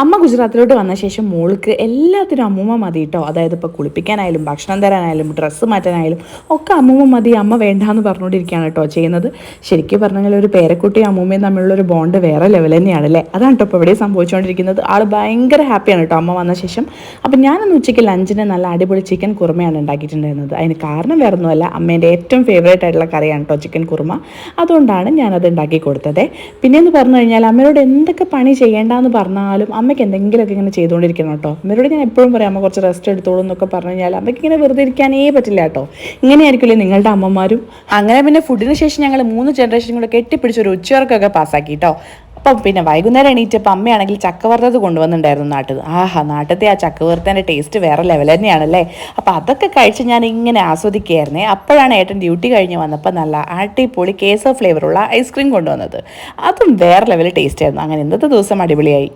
അമ്മ ഗുജറാത്തിലോട്ട് വന്ന ശേഷം മോൾക്ക് എല്ലാത്തിനും അമ്മൂമ്മ മതി കേട്ടോ. അതായത് ഇപ്പോൾ കുളിപ്പിക്കാനായാലും ഭക്ഷണം തരാനായാലും ഡ്രസ്സ് മാറ്റാനായാലും ഒക്കെ അമ്മൂമ്മ മതി, അമ്മ വേണ്ടാന്ന് പറഞ്ഞുകൊണ്ടിരിക്കുകയാണ് കേട്ടോ ചെയ്യുന്നത്. ശരിക്കും പറഞ്ഞാൽ ഒരു പേരക്കുട്ടിയും അമ്മൂമ്മയും തമ്മിലുള്ളൊരു ബോണ്ട് വേറെ ലെവൽ തന്നെയാണ് അല്ലേ. അതാണ് കേട്ടോ ഇപ്പോൾ ഇവിടെ സംഭവിച്ചുകൊണ്ടിരിക്കുന്നത്. ആൾ ഭയങ്കര ഹാപ്പിയാണ് കേട്ടോ അമ്മ വന്ന ശേഷം. അപ്പം ഞാനൊന്ന് ഉച്ചയ്ക്ക് ലഞ്ചിന് നല്ല അടിപൊളി ചിക്കൻ കുറുമയാണ് ഉണ്ടാക്കിയിട്ടുണ്ടായിരുന്നത്. അതിന് കാരണം വേറെ ഒന്നുമല്ല, അമ്മേൻ്റെ ഏറ്റവും ഫേവറേറ്റ് ആയിട്ടുള്ള കറിയാണ് കേട്ടോ ചിക്കൻ കുറുമ. അതുകൊണ്ടാണ് ഞാനത് ഉണ്ടാക്കി കൊടുത്തത്. പിന്നെയെന്ന് പറഞ്ഞു കഴിഞ്ഞാൽ അമ്മയോട് എന്തൊക്കെ പണി ചെയ്യേണ്ടെന്ന് പറഞ്ഞാലും അമ്മയ്ക്ക് എന്തെങ്കിലുമൊക്കെ ഇങ്ങനെ ചെയ്തുകൊണ്ടിരിക്കണം കേട്ടോ. അമ്മയോട് ഞാൻ എപ്പോഴും പറയാം അമ്മ കുറച്ച് റെസ്റ്റ് എടുത്തോളൂ എന്നൊക്കെ പറഞ്ഞു കഴിഞ്ഞാൽ അമ്മയ്ക്ക് ഇങ്ങനെ വെറുതെ ഇരിക്കാനേ പറ്റില്ല കേട്ടോ. ഇങ്ങനെയായിരിക്കില്ലേ നിങ്ങളുടെ അമ്മമാരും. അങ്ങനെ പിന്നെ ഫുഡിന് ശേഷം ഞങ്ങൾ 3 ജനറേഷൻ കൂടെ കെട്ടിപ്പിടിച്ചൊരു ഉച്ചയോർക്കൊക്കെ പാസ്സാക്കി കേട്ടോ. അപ്പം പിന്നെ വൈകുന്നേരം എണീറ്റപ്പോൾ അമ്മയാണെങ്കിൽ ചക്കവറുത്തത് കൊണ്ടുവന്നിട്ടുണ്ടായിരുന്നു നാട്ടിൽ. ആഹാ, നാട്ടിലത്തെ ആ ചക്കവറുത്തതിൻ്റെ ടേസ്റ്റ് വേറെ ലെവൽ തന്നെയാണല്ലേ. അപ്പോൾ അതൊക്കെ കഴിച്ച് ഞാൻ ഇങ്ങനെ ആസ്വദിക്കുകയായിരുന്നേ. അപ്പോഴാണ് ഏട്ടൻ ഡ്യൂട്ടി കഴിഞ്ഞ് വന്നപ്പോൾ നല്ല അടിപൊളി കേസർ ഫ്ലേവറുള്ള ഐസ്ക്രീം കൊണ്ടുവന്നത്. അതും വേറെ ലെവൽ ടേസ്റ്റ് ആയിരുന്നു. അങ്ങനെ ഇന്നത്തെ ദിവസം അടിപൊളിയായി.